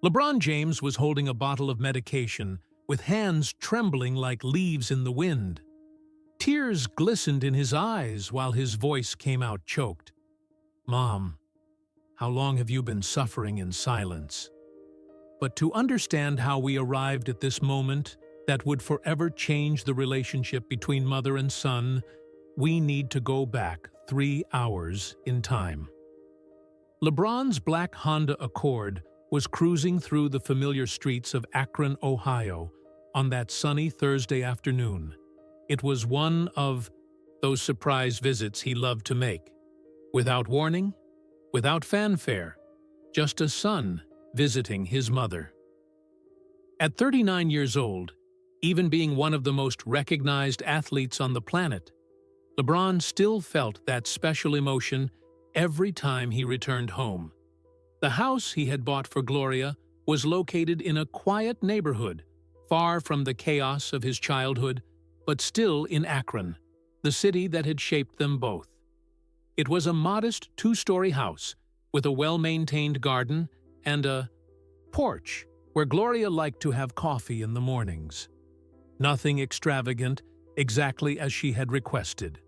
LeBron James was holding a bottle of medication, with hands trembling like leaves in the wind. Tears glistened in his eyes while his voice came out choked. "Mom, how long have you been suffering in silence?" But to understand how we arrived at this moment that would forever change the relationship between mother and son, we need to go back 3 hours in time. LeBron's black Honda Accord was cruising through the familiar streets of Akron, Ohio, on that sunny Thursday afternoon. It was one of those surprise visits he loved to make. Without warning, without fanfare, just a son visiting his mother. At 39 years old, even being one of the most recognized athletes on the planet, LeBron still felt that special emotion every time he returned home. The house he had bought for Gloria was located in a quiet neighborhood, far from the chaos of his childhood, but still in Akron, the city that had shaped them both. It was a modest 2-story house with a well-maintained garden and a porch where Gloria liked to have coffee in the mornings. Nothing extravagant, exactly as she had requested.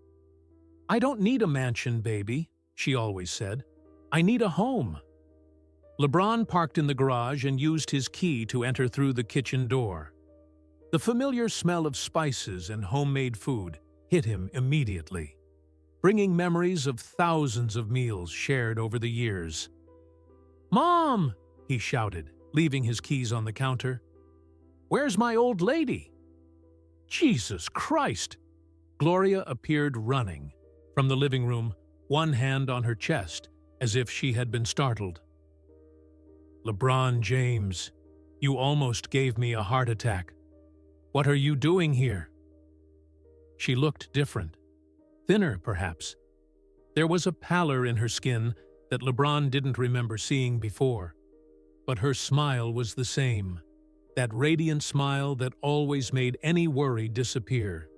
"I don't need a mansion, baby," she always said. "I need a home." LeBron parked in the garage and used his key to enter through the kitchen door. The familiar smell of spices and homemade food hit him immediately, bringing memories of thousands of meals shared over the years. "Mom!" he shouted, leaving his keys on the counter. "Where's my old lady?" "Jesus Christ!" Gloria appeared running from the living room, one hand on her chest, as if she had been startled. "LeBron James, you almost gave me a heart attack. What are you doing here?" She looked different. Thinner, perhaps. There was a pallor in her skin that LeBron didn't remember seeing before. But her smile was the same, that radiant smile that always made any worry disappear.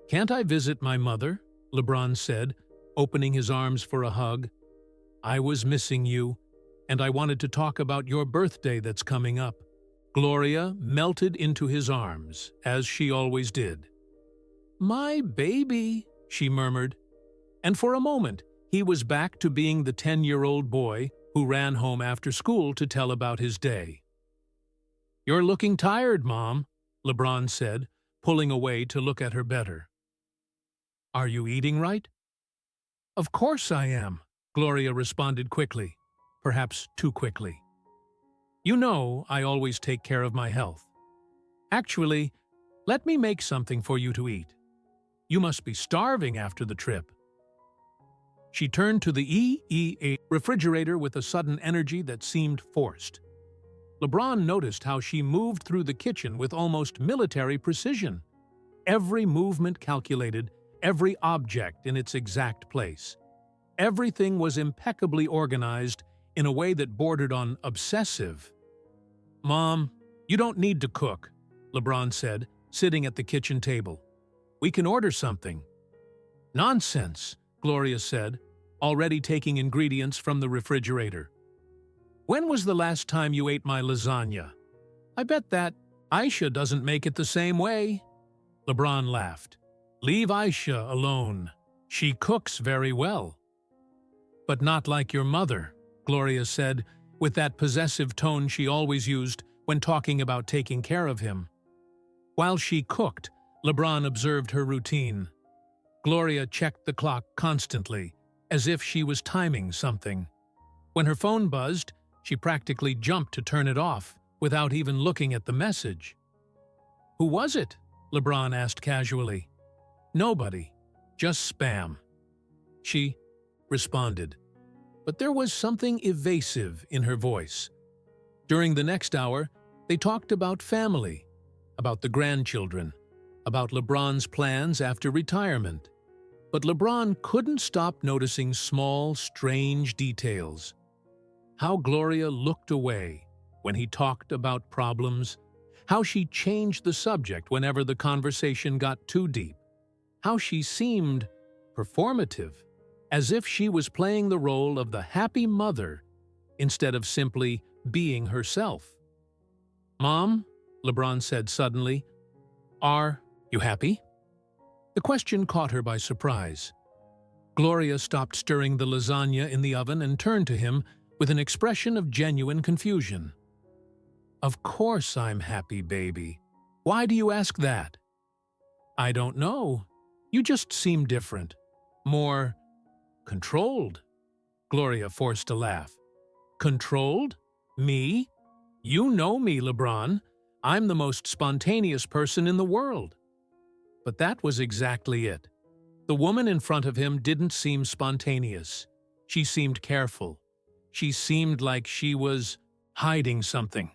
"Can't I visit my mother?" LeBron said, opening his arms for a hug. "I was missing you, and I wanted to talk about your birthday that's coming up." Gloria melted into his arms, as she always did. "My baby," she murmured. And for a moment, he was back to being the 10-year-old boy who ran home after school to tell about his day. "You're looking tired, Mom," LeBron said, pulling away to look at her better. "Are you eating right?" "Of course I am," Gloria responded quickly, perhaps too quickly. "You know I always take care of my health. Actually, let me make something for you to eat. You must be starving after the trip." She turned to the refrigerator with a sudden energy that seemed forced. LeBron noticed how she moved through the kitchen with almost military precision. Every movement calculated, every object in its exact place. Everything was impeccably organized in a way that bordered on obsessive. "Mom, you don't need to cook," LeBron said, sitting at the kitchen table. "We can order something." "Nonsense," Gloria said, already taking ingredients from the refrigerator. "When was the last time you ate my lasagna? I bet that Aisha doesn't make it the same way." LeBron laughed. "Leave Aisha alone. She cooks very well." "But not like your mother," Gloria said, with that possessive tone she always used when talking about taking care of him. While she cooked, LeBron observed her routine. Gloria checked the clock constantly, as if she was timing something. When her phone buzzed, she practically jumped to turn it off without even looking at the message. "Who was it?" LeBron asked casually. "Nobody. Just spam." She responded, but there was something evasive in her voice. During the next hour, they talked about family, about the grandchildren, about LeBron's plans after retirement. But LeBron couldn't stop noticing small, strange details. How Gloria looked away when he talked about problems, how she changed the subject whenever the conversation got too deep, how she seemed performative, as if she was playing the role of the happy mother instead of simply being herself. "Mom," LeBron said suddenly, "are you happy?" The question caught her by surprise. Gloria stopped stirring the lasagna in the oven and turned to him with an expression of genuine confusion. "Of course I'm happy, baby. Why do you ask that?" "I don't know. You just seem different. More controlled." Gloria forced a laugh. "Controlled? Me? You know me, LeBron. I'm the most spontaneous person in the world." But that was exactly it. The woman in front of him didn't seem spontaneous. She seemed careful. She seemed like she was hiding something.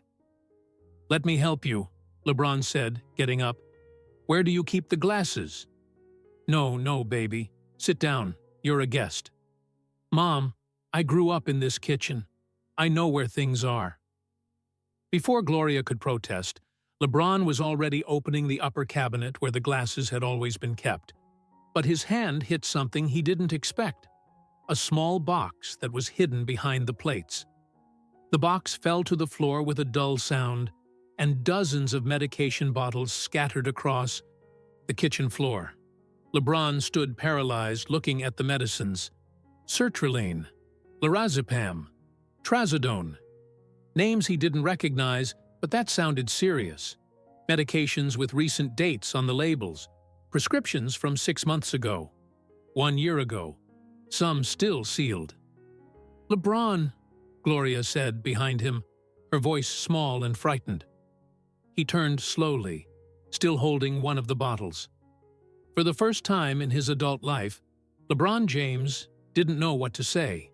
"Let me help you," LeBron said, getting up. "Where do you keep the glasses?" No, baby. Sit down. You're a guest." "Mom, I grew up in this kitchen. I know where things are." Before Gloria could protest, LeBron was already opening the upper cabinet where the glasses had always been kept. But his hand hit something he didn't expect. A small box that was hidden behind the plates. The box fell to the floor with a dull sound, and dozens of medication bottles scattered across the kitchen floor. LeBron stood paralyzed, looking at the medicines. Sertraline, lorazepam, trazodone. Names he didn't recognize, but that sounded serious. Medications with recent dates on the labels. Prescriptions from 6 months ago. 1 year ago. Some still sealed. "LeBron," Gloria said behind him, her voice small and frightened. He turned slowly, still holding one of the bottles. For the first time in his adult life, LeBron James didn't know what to say.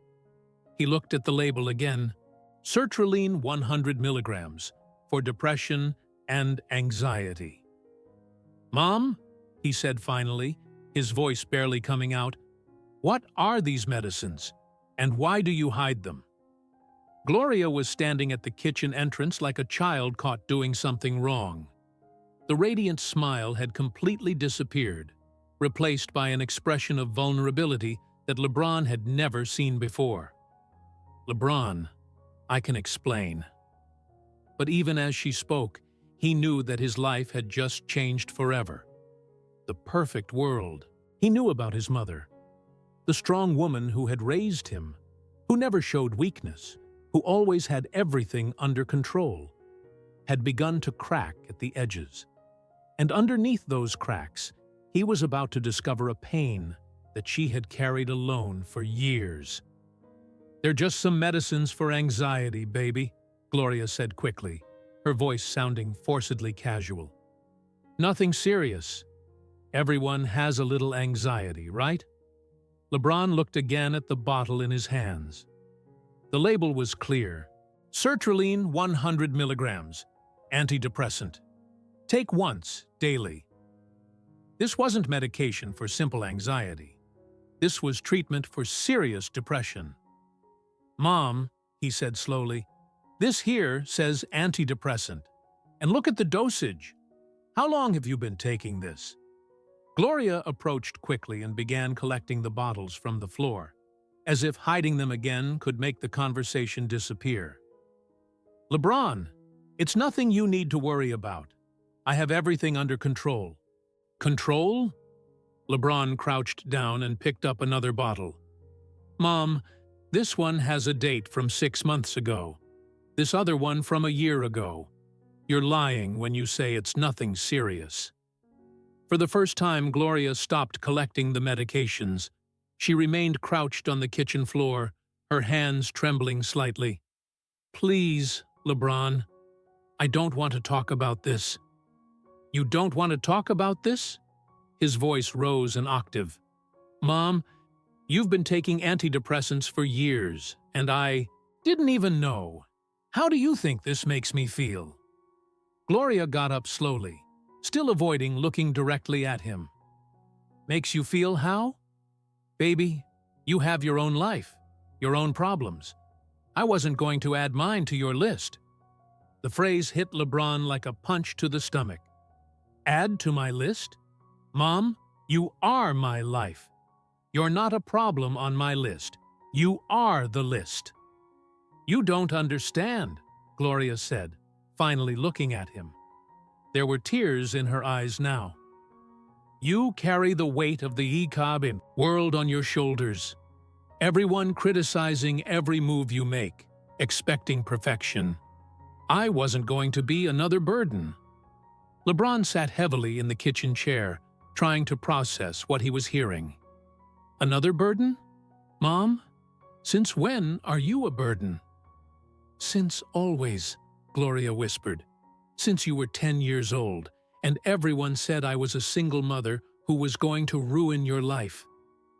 He looked at the label again. Sertraline 100 milligrams for depression and anxiety. "Mom," he said finally, his voice barely coming out, "what are these medicines, and why do you hide them?" Gloria was standing at the kitchen entrance like a child caught doing something wrong. The radiant smile had completely disappeared, replaced by an expression of vulnerability that LeBron had never seen before. "LeBron, I can explain." But even as she spoke, he knew that his life had just changed forever. The perfect world. He knew about his mother. The strong woman who had raised him, who never showed weakness, who always had everything under control, had begun to crack at the edges. And underneath those cracks, he was about to discover a pain that she had carried alone for years. "They're just some medicines for anxiety, baby," Gloria said quickly, her voice sounding forcedly casual. "Nothing serious. Everyone has a little anxiety, right?" LeBron looked again at the bottle in his hands. The label was clear. Sertraline 100 milligrams, antidepressant. Take once, daily. This wasn't medication for simple anxiety. This was treatment for serious depression. "Mom," he said slowly, "this here says antidepressant. And look at the dosage. How long have you been taking this?" Gloria approached quickly and began collecting the bottles from the floor, as if hiding them again could make the conversation disappear. "LeBron, it's nothing you need to worry about. I have everything under control." "Control?" LeBron crouched down and picked up another bottle. "Mom, this one has a date from 6 months ago. This other one from a year ago. You're lying when you say it's nothing serious." For the first time, Gloria stopped collecting the medications. She remained crouched on the kitchen floor, her hands trembling slightly. "Please, LeBron, I don't want to talk about this." "You don't want to talk about this?" His voice rose an octave. "Mom, you've been taking antidepressants for years, and I didn't even know. How do you think this makes me feel?" Gloria got up slowly, still avoiding looking directly at him. "Makes you feel how? Baby, you have your own life, your own problems. I wasn't going to add mine to your list." The phrase hit LeBron like a punch to the stomach. "Add to my list? Mom, you are my life. You're not a problem on my list. You are the list." "You don't understand," Gloria said, finally looking at him. There were tears in her eyes now. You carry the weight of the ECOB world on your shoulders. Everyone criticizing every move you make, expecting perfection. I wasn't going to be another burden. LeBron sat heavily in the kitchen chair, trying to process what he was hearing. Another burden? Mom? Since when are you a burden? Since always, Gloria whispered. Since you were 10 years old, and everyone said I was a single mother who was going to ruin your life.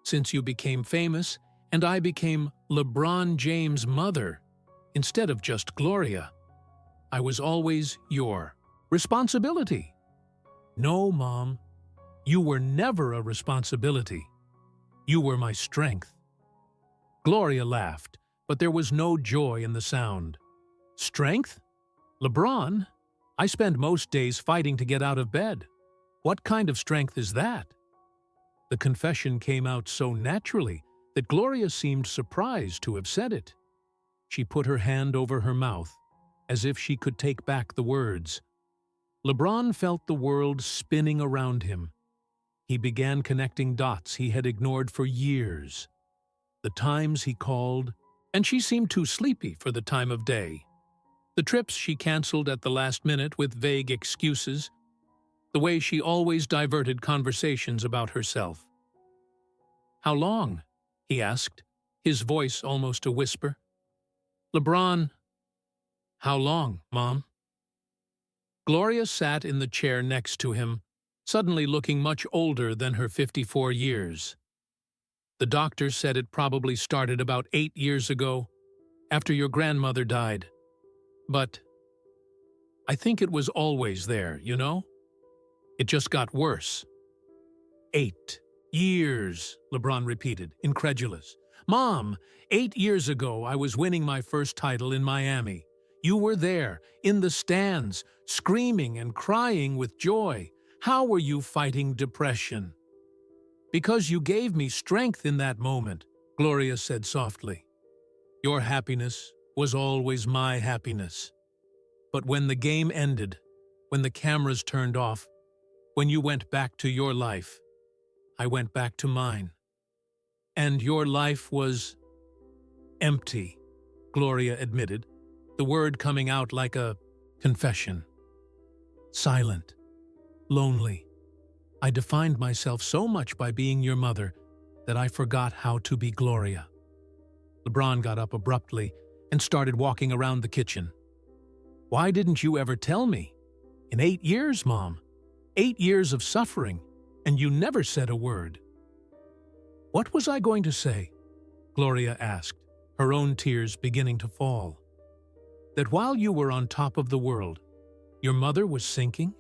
Since you became famous, and I became LeBron James' mother, instead of just Gloria. I was always your responsibility. No, Mom, you were never a responsibility. You were my strength. Gloria laughed, but there was no joy in the sound. Strength? LeBron? I spend most days fighting to get out of bed. What kind of strength is that? The confession came out so naturally that Gloria seemed surprised to have said it. She put her hand over her mouth, as if she could take back the words. LeBron felt the world spinning around him. He began connecting dots he had ignored for years. The times he called, and she seemed too sleepy for the time of day. The trips she canceled at the last minute with vague excuses. The way she always diverted conversations about herself. How long? He asked, his voice almost a whisper. LeBron, how long, Mom? Gloria sat in the chair next to him, suddenly looking much older than her 54 years. The doctor said it probably started about 8 years ago, after your grandmother died. But I think it was always there, you know? It just got worse. 8 years, LeBron repeated, incredulous. Mom, 8 years ago I was winning my first title in Miami. You were there, in the stands, screaming and crying with joy. How were you fighting depression? Because you gave me strength in that moment, Gloria said softly. Your happiness was always my happiness. But when the game ended, when the cameras turned off, when you went back to your life, I went back to mine. And your life was empty, Gloria admitted, the word coming out like a confession. Silent, lonely. I defined myself so much by being your mother that I forgot how to be Gloria. LeBron got up abruptly and started walking around the kitchen. Why didn't you ever tell me? In 8 years, Mom. 8 years of suffering, and you never said a word. What was I going to say? Gloria asked, her own tears beginning to fall. That while you were on top of the world, your mother was sinking?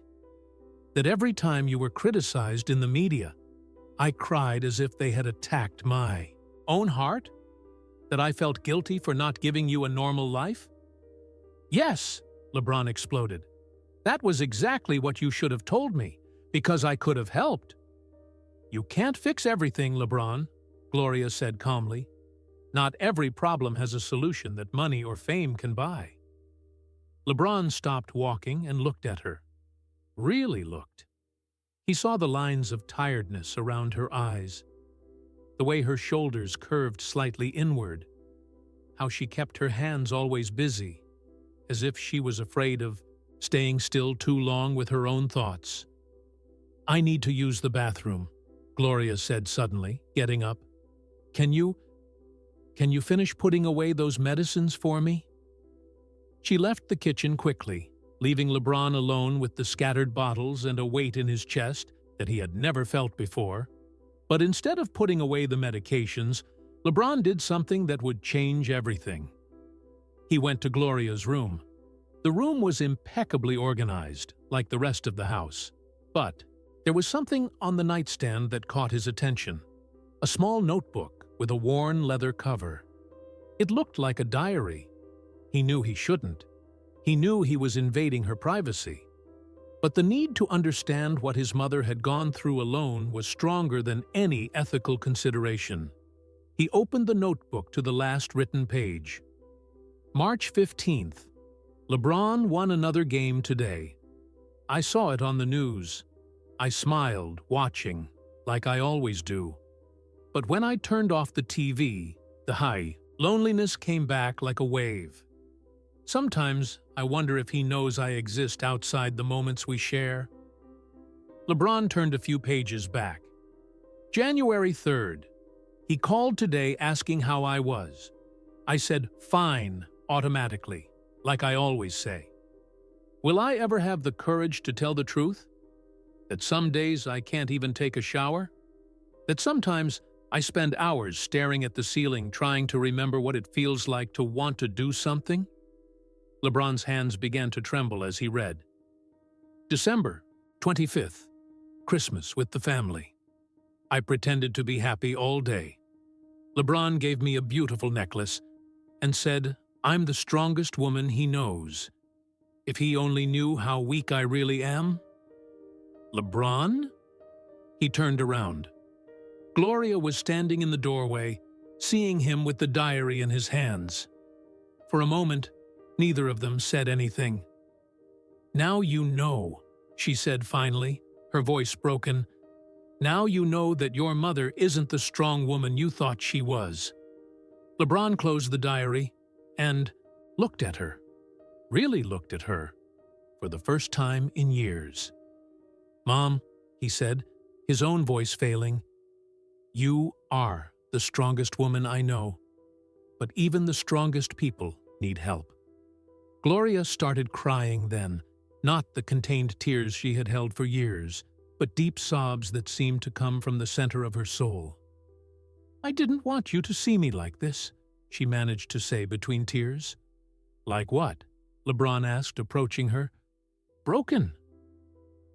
That every time you were criticized in the media, I cried as if they had attacked my own heart? That I felt guilty for not giving you a normal life? Yes, LeBron exploded. That was exactly what you should have told me, because I could have helped. You can't fix everything, LeBron, Gloria said calmly. Not every problem has a solution that money or fame can buy. LeBron stopped walking and looked at her. Really looked. He saw the lines of tiredness around her eyes, the way her shoulders curved slightly inward, how she kept her hands always busy, as if she was afraid of staying still too long with her own thoughts. I need to use the bathroom, Gloria said suddenly, getting up. Can you finish putting away those medicines for me? She left the kitchen quickly, leaving LeBron alone with the scattered bottles and a weight in his chest that he had never felt before. But instead of putting away the medications, LeBron did something that would change everything. He went to Gloria's room. The room was impeccably organized, like the rest of the house. But there was something on the nightstand that caught his attention. A small notebook with a worn leather cover. It looked like a diary. He knew he shouldn't. He knew he was invading her privacy. But the need to understand what his mother had gone through alone was stronger than any ethical consideration. He opened the notebook to the last written page. March 15th, LeBron won another game today. I saw it on the news. I smiled, watching, like I always do. But when I turned off the TV, the loneliness came back like a wave. Sometimes I wonder if he knows I exist outside the moments we share. LeBron turned a few pages back. January 3rd. He called today asking how I was. I said, fine, automatically, like I always say. Will I ever have the courage to tell the truth? That some days I can't even take a shower? That sometimes I spend hours staring at the ceiling trying to remember what it feels like to want to do something? LeBron's hands began to tremble as he read. December 25th, Christmas with the family. I pretended to be happy all day. LeBron gave me a beautiful necklace and said, I'm the strongest woman he knows. If he only knew how weak I really am. LeBron? He turned around. Gloria was standing in the doorway, seeing him with the diary in his hands. For a moment, neither of them said anything. Now you know, she said finally, her voice broken. Now you know that your mother isn't the strong woman you thought she was. LeBron closed the diary and looked at her, really looked at her, for the first time in years. Mom, he said, his own voice failing, you are the strongest woman I know, but even the strongest people need help. Gloria started crying then, not the contained tears she had held for years, but deep sobs that seemed to come from the center of her soul. I didn't want you to see me like this, she managed to say between tears. Like what? LeBron asked, approaching her. Broken.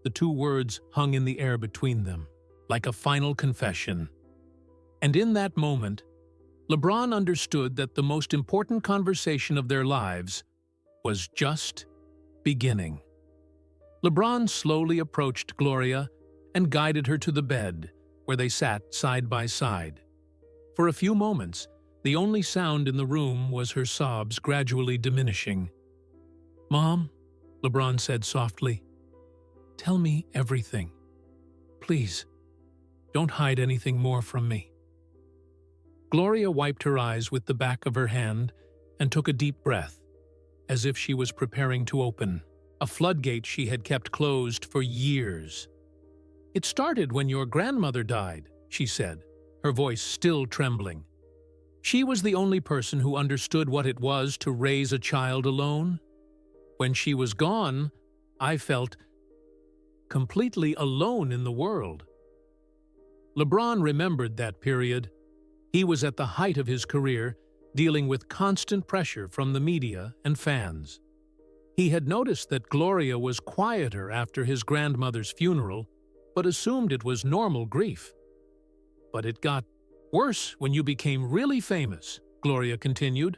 The two words hung in the air between them, like a final confession. And in that moment, LeBron understood that the most important conversation of their lives was just beginning. LeBron slowly approached Gloria and guided her to the bed, where they sat side by side. For a few moments, the only sound in the room was her sobs gradually diminishing. Mom, LeBron said softly, tell me everything. Please, don't hide anything more from me. Gloria wiped her eyes with the back of her hand and took a deep breath, as if she was preparing to open a floodgate she had kept closed for years. It started when your grandmother died, she said, her voice still trembling. She was the only person who understood what it was to raise a child alone. When she was gone, I felt completely alone in the world. LeBron remembered that period. He was at the height of his career, dealing with constant pressure from the media and fans. He had noticed that Gloria was quieter after his grandmother's funeral, but assumed it was normal grief. But it got worse when you became really famous, Gloria continued.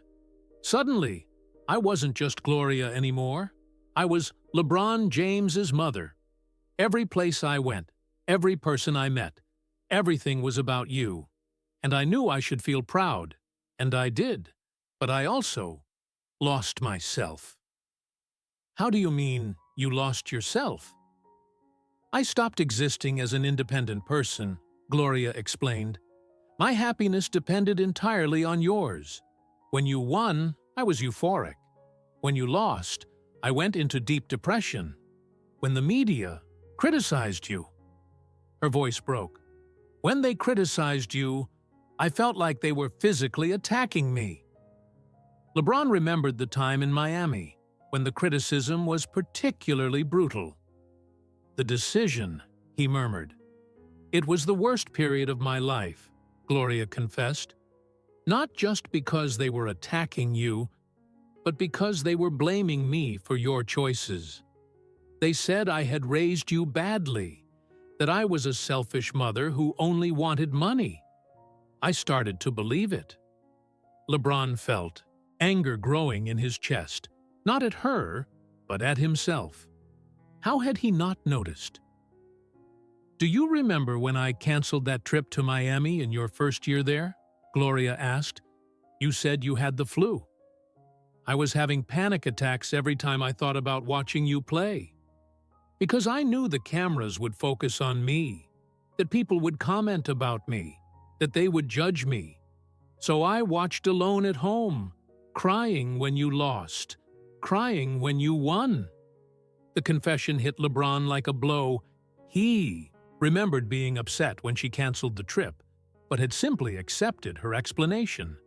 Suddenly, I wasn't just Gloria anymore. I was LeBron James's mother. Every place I went, every person I met, everything was about you. And I knew I should feel proud, and I did, but I also lost myself. How do you mean, you lost yourself? I stopped existing as an independent person, Gloria explained. My happiness depended entirely on yours. When you won, I was euphoric. When you lost, I went into deep depression. When the media criticized you. Her voice broke. When they criticized you, I felt like they were physically attacking me. LeBron remembered the time in Miami when the criticism was particularly brutal. The decision, he murmured. It was the worst period of my life, Gloria confessed. Not just because they were attacking you, but because they were blaming me for your choices. They said I had raised you badly, that I was a selfish mother who only wanted money. I started to believe it. LeBron felt anger growing in his chest, not at her, but at himself. How had he not noticed? Do you remember when I canceled that trip to Miami in your first year there? Gloria asked. You said you had the flu. I was having panic attacks every time I thought about watching you play. Because I knew the cameras would focus on me, that people would comment about me, that they would judge me. So I watched alone at home, crying when you lost, crying when you won. The confession hit LeBron like a blow. He remembered being upset when she canceled the trip, but had simply accepted her explanation.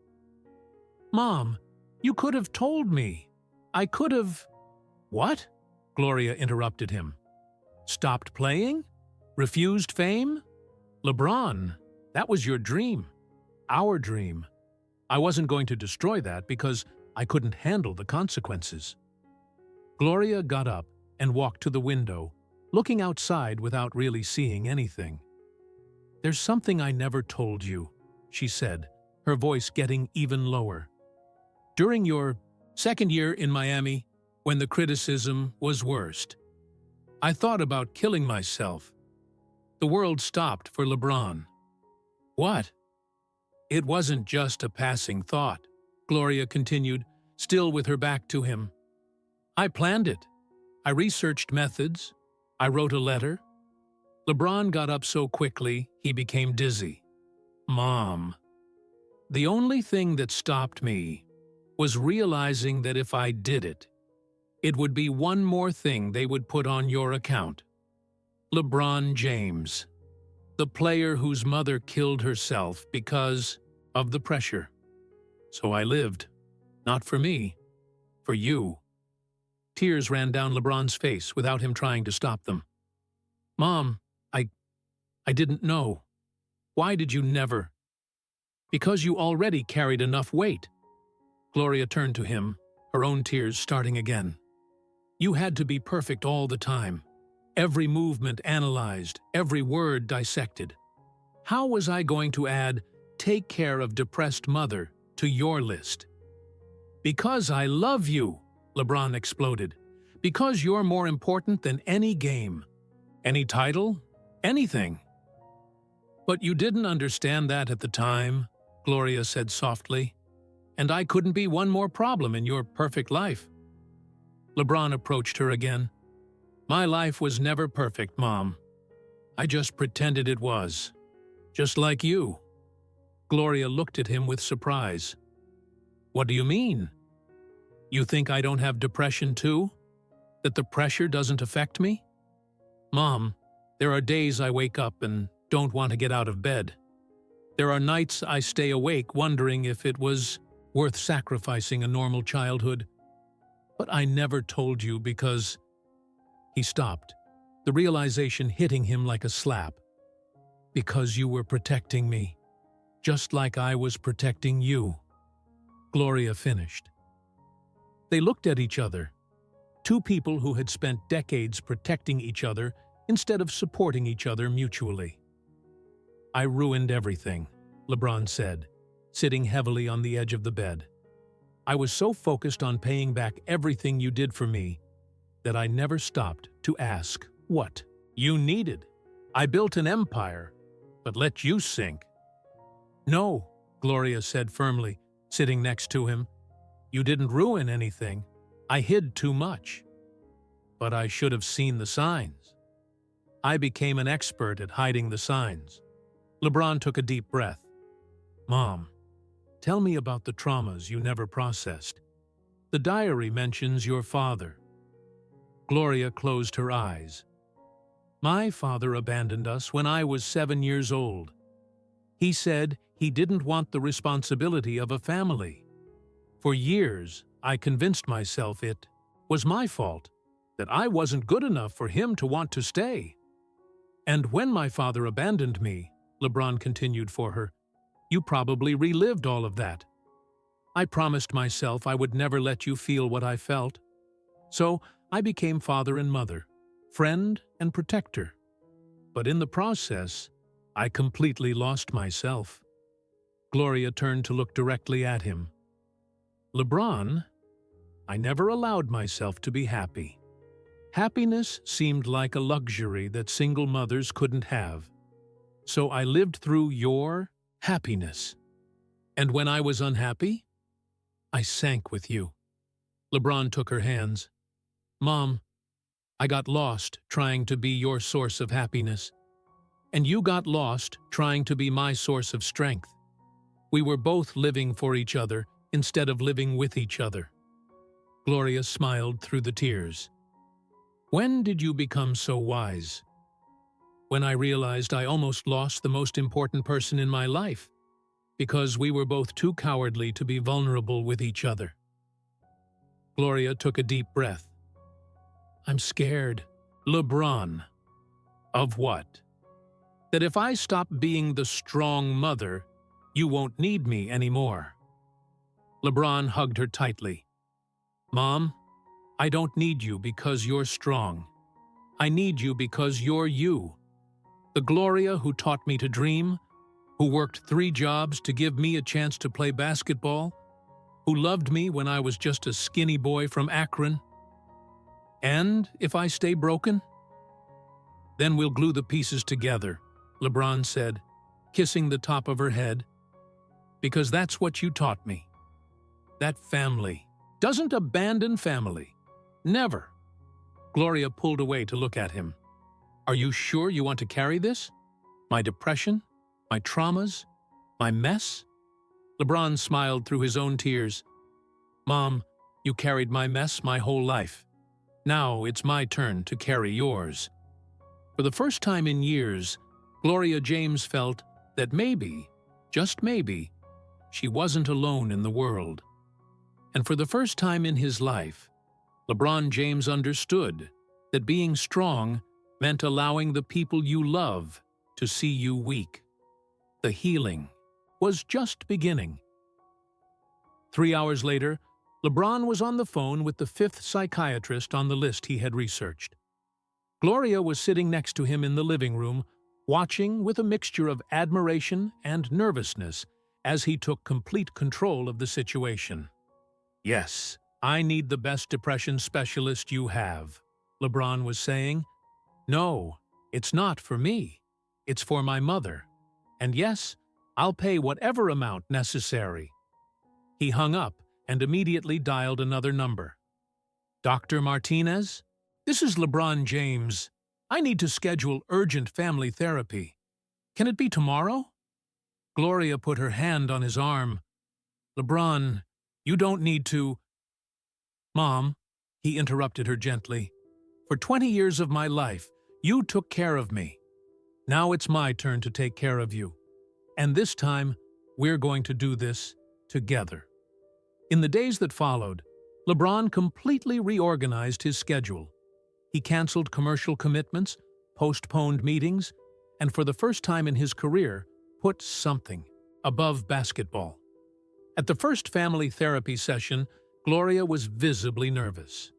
"Mom, you could have told me. I could have—" "What?" Gloria interrupted him. "Stopped playing? Refused fame? LeBron, that was your dream. Our dream. I wasn't going to destroy that because I couldn't handle the consequences." Gloria got up and walked to the window, looking outside without really seeing anything. "There's something I never told you," she said, her voice getting even lower. "During your second year in Miami, when the criticism was worst, I thought about killing myself. The world stopped for LeBron." "What?" "It wasn't just a passing thought," Gloria continued, still with her back to him. "I planned it. I researched methods. I wrote a letter." LeBron got up so quickly he became dizzy. "Mom, the only thing that stopped me was realizing that if I did it, it would be one more thing they would put on your account. LeBron James, the player whose mother killed herself because of the pressure. So I lived, not for me, for you." Tears ran down LeBron's face without him trying to stop them. "Mom, I didn't know. Why did you never?" "Because you already carried enough weight." Gloria turned to him, her own tears starting again. "You had to be perfect all the time. Every movement analyzed, every word dissected. How was I going to add, 'take care of depressed mother' to your list?" "Because I love you," LeBron exploded. "Because you're more important than any game, any title, anything." "But you didn't understand that at the time," Gloria said softly. "And I couldn't be one more problem in your perfect life." LeBron approached her again. "My life was never perfect, Mom. I just pretended it was. Just like you." Gloria looked at him with surprise. "What do you mean? You think I don't have depression too? That the pressure doesn't affect me?" "Mom, there are days I wake up and don't want to get out of bed. There are nights I stay awake wondering if it was worth sacrificing a normal childhood. But I never told you because—" He stopped, the realization hitting him like a slap. "Because you were protecting me, just like I was protecting you," Gloria finished. They looked at each other, two people who had spent decades protecting each other instead of supporting each other mutually. "I ruined everything," LeBron said, sitting heavily on the edge of the bed. "I was so focused on paying back everything you did for me that I never stopped to ask what you needed. I built an empire, but let you sink." "No," Gloria said firmly, sitting next to him. "You didn't ruin anything. I hid too much. But I should have seen the signs. I became an expert at hiding the signs." LeBron took a deep breath. "Mom, tell me about the traumas you never processed. The diary mentions your father." Gloria closed her eyes. "My father abandoned us when I was 7 years old. He said he didn't want the responsibility of a family. For years, I convinced myself it was my fault, that I wasn't good enough for him to want to stay. And when my father abandoned me," LeBron continued for her, "you probably relived all of that. I promised myself I would never let you feel what I felt. So I became father and mother, friend and protector. But in the process, I completely lost myself." Gloria turned to look directly at him. "LeBron, I never allowed myself to be happy. Happiness seemed like a luxury that single mothers couldn't have. So I lived through your happiness. And when I was unhappy, I sank with you. LeBron took her hands. Mom, I got lost trying to be your source of happiness. And you got lost trying to be my source of strength. We were both living for each other instead of living with each other. Gloria smiled through the tears. When did you become so wise? When I realized I almost lost the most important person in my life, because we were both too cowardly to be vulnerable with each other. Gloria took a deep breath. I'm scared. LeBron. Of what? That if I stop being the strong mother, you won't need me anymore. LeBron hugged her tightly. Mom, I don't need you because you're strong. I need you because you're you. The Gloria who taught me to dream, who worked 3 jobs to give me a chance to play basketball, who loved me when I was just a skinny boy from Akron. And if I stay broken? Then we'll glue the pieces together, LeBron said, kissing the top of her head. Because that's what you taught me. That family doesn't abandon family. Never. Gloria pulled away to look at him. Are you sure you want to carry this? My depression? My traumas? My mess? LeBron smiled through his own tears. Mom, you carried my mess my whole life. Now it's my turn to carry yours. For the first time in years, Gloria James felt that maybe, just maybe, she wasn't alone in the world. And for the first time in his life, LeBron James understood that being strong meant allowing the people you love to see you weak. The healing was just beginning. 3 hours later, LeBron was on the phone with the 5th psychiatrist on the list he had researched. Gloria was sitting next to him in the living room, watching with a mixture of admiration and nervousness as he took complete control of the situation. Yes, I need the best depression specialist you have, LeBron was saying. No, it's not for me. It's for my mother. And yes, I'll pay whatever amount necessary. He hung up and immediately dialed another number. Dr. Martinez? This is LeBron James. I need to schedule urgent family therapy. Can it be tomorrow? Gloria put her hand on his arm. LeBron, you don't need to. Mom, he interrupted her gently. For 20 years of my life, you took care of me. Now it's my turn to take care of you. And this time, we're going to do this together. In the days that followed, LeBron completely reorganized his schedule. He canceled commercial commitments, postponed meetings, and for the first time in his career, put something above basketball. At the first family therapy session, Gloria was visibly nervous.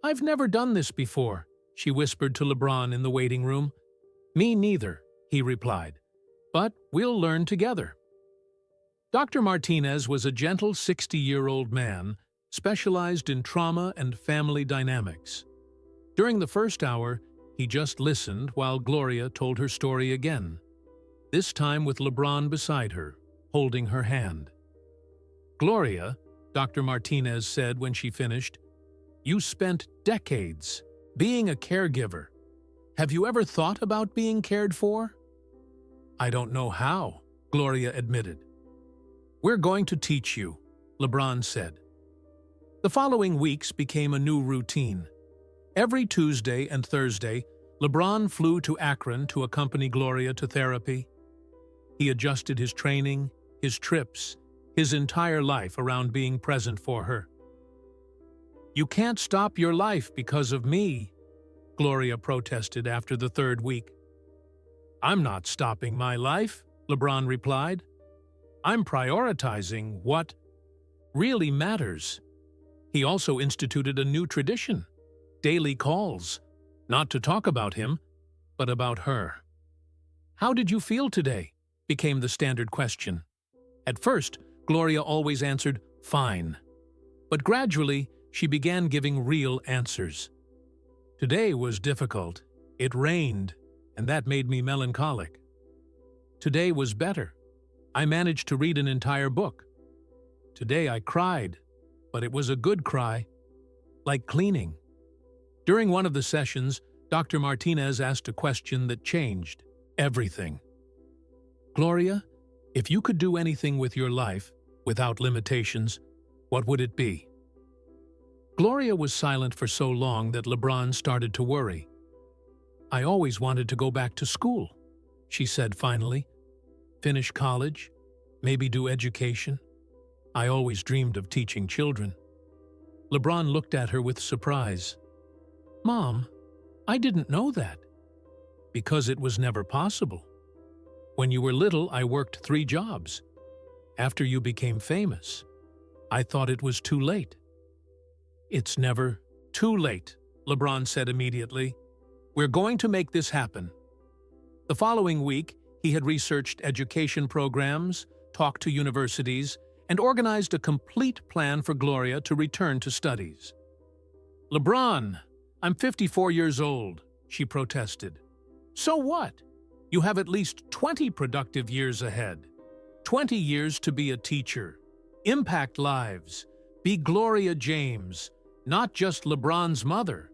I've never done this before, she whispered to LeBron in the waiting room. Me neither, he replied. But we'll learn together. Dr. Martinez was a gentle 60-year-old man specialized in trauma and family dynamics. During the first hour, he just listened while Gloria told her story again, this time with LeBron beside her, holding her hand. Gloria, Dr. Martinez said when she finished, you spent decades being a caregiver. Have you ever thought about being cared for? I don't know how, Gloria admitted. We're going to teach you, LeBron said. The following weeks became a new routine. Every Tuesday and Thursday, LeBron flew to Akron to accompany Gloria to therapy. He adjusted his training, his trips, his entire life around being present for her. You can't stop your life because of me, Gloria protested after the 3rd week. I'm not stopping my life, LeBron replied. I'm prioritizing what really matters. He also instituted a new tradition, daily calls, not to talk about him, but about her. How did you feel today? Became the standard question. At first, Gloria always answered, fine. But gradually, she began giving real answers. Today was difficult. It rained, and that made me melancholic. Today was better. I managed to read an entire book. Today I cried. but it was a good cry, like cleaning. During one of the sessions, Dr. Martinez asked a question that changed everything. Gloria, if you could do anything with your life, without limitations, what would it be? Gloria was silent for so long that LeBron started to worry. I always wanted to go back to school, she said finally. Finish college, maybe do education. I always dreamed of teaching children. LeBron looked at her with surprise. Mom, I didn't know that. Because it was never possible. When you were little, I worked 3 jobs. After you became famous, I thought it was too late. It's never too late, LeBron said immediately. We're going to make this happen. The following week, he had researched education programs, talked to universities, and organized a complete plan for Gloria to return to studies. LeBron, I'm 54 years old, she protested. So what? You have at least 20 productive years ahead. 20 years to be a teacher, impact lives, be Gloria James, not just LeBron's mother.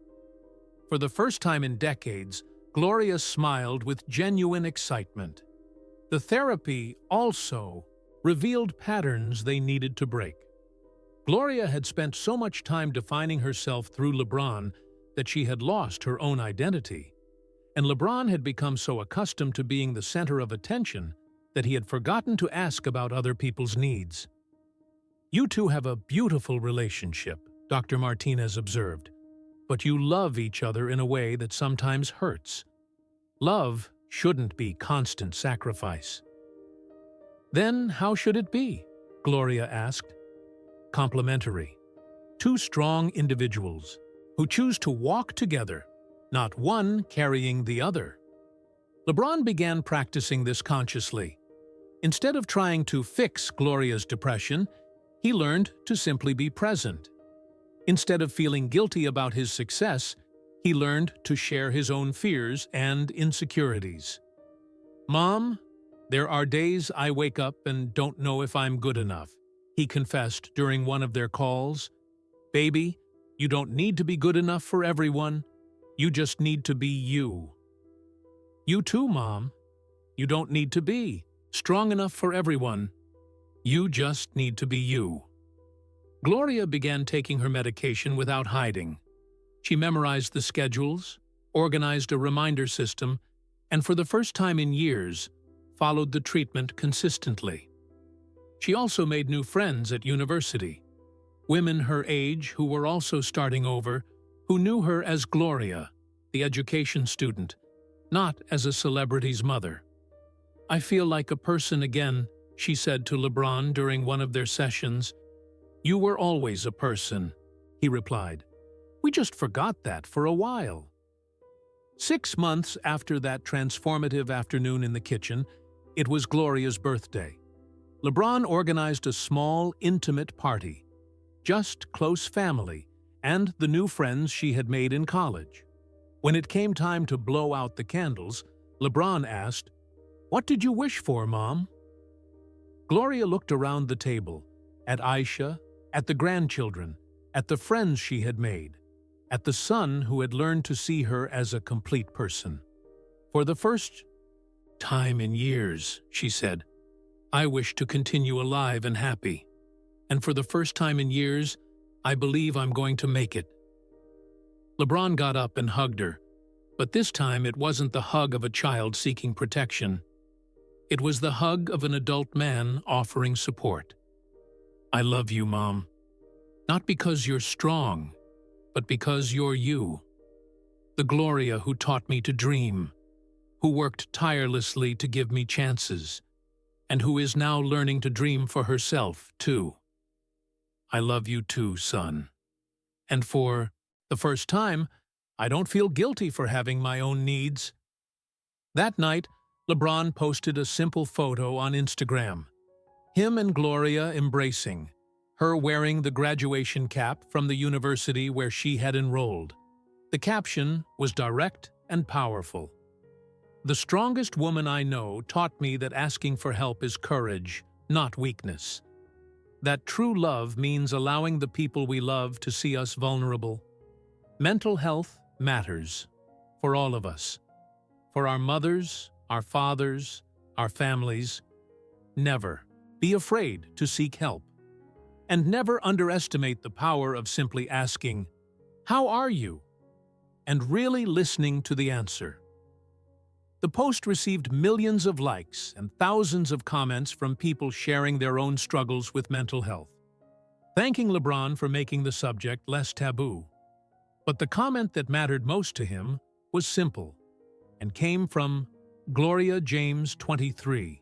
For the first time in decades, Gloria smiled with genuine excitement. The therapy also revealed patterns they needed to break. Gloria had spent so much time defining herself through LeBron that she had lost her own identity, and LeBron had become so accustomed to being the center of attention that he had forgotten to ask about other people's needs. You two have a beautiful relationship, Dr. Martinez observed, but you love each other in a way that sometimes hurts. Love shouldn't be constant sacrifice. Then how should it be? Gloria asked. Complementary. 2 strong individuals who choose to walk together, not one carrying the other. LeBron began practicing this consciously. Instead of trying to fix Gloria's depression, he learned to simply be present. Instead of feeling guilty about his success, he learned to share his own fears and insecurities. Mom, there are days I wake up and don't know if I'm good enough, he confessed during one of their calls. Baby, you don't need to be good enough for everyone. You just need to be you. You too, Mom. You don't need to be strong enough for everyone. You just need to be you. Gloria began taking her medication without hiding. She memorized the schedules, organized a reminder system, and for the first time in years, followed the treatment consistently. She also made new friends at university, women her age who were also starting over, who knew her as Gloria, the education student, not as a celebrity's mother. I feel like a person again, she said to LeBron during one of their sessions. You were always a person, he replied. We just forgot that for a while. 6 months after that transformative afternoon in the kitchen, it was Gloria's birthday. LeBron organized a small, intimate party. Just close family and the new friends she had made in college. When it came time to blow out the candles, LeBron asked, What did you wish for, Mom? Gloria looked around the table, at Aisha, at the grandchildren, at the friends she had made, at the son who had learned to see her as a complete person. For the first time in years, she said, I wish to continue alive and happy. And for the first time in years, I believe I'm going to make it. LeBron got up and hugged her, but this time it wasn't the hug of a child seeking protection. It was the hug of an adult man offering support. I love you, Mom. Not because you're strong, but because you're you. The Gloria who taught me to dream, who worked tirelessly to give me chances, and who is now learning to dream for herself, too. I love you too, son. And for the first time, I don't feel guilty for having my own needs. That night, LeBron posted a simple photo on Instagram. Him and Gloria embracing, her wearing the graduation cap from the university where she had enrolled. The caption was direct and powerful. The strongest woman I know taught me that asking for help is courage, not weakness. that true love means allowing the people we love to see us vulnerable. Mental health matters for all of us. For our mothers, our fathers, our families. Never be afraid to seek help. And never underestimate the power of simply asking, "How are you?" and really listening to the answer. The post received millions of likes and thousands of comments from people sharing their own struggles with mental health, thanking LeBron for making the subject less taboo. But the comment that mattered most to him was simple and came from Gloria James, 23.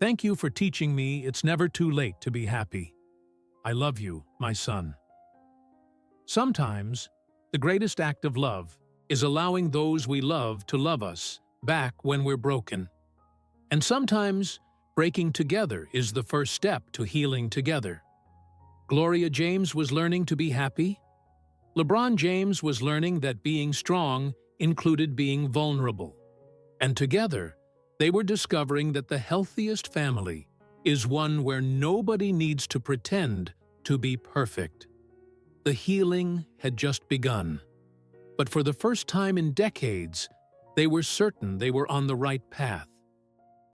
"Thank you for teaching me it's never too late to be happy. I love you, my son." Sometimes, the greatest act of love is allowing those we love to love us back when we're broken. And sometimes, breaking together is the first step to healing together. Gloria James was learning to be happy. LeBron James was learning that being strong included being vulnerable. And together, they were discovering that the healthiest family is one where nobody needs to pretend to be perfect. The healing had just begun. But for the first time in decades, they were certain they were on the right path.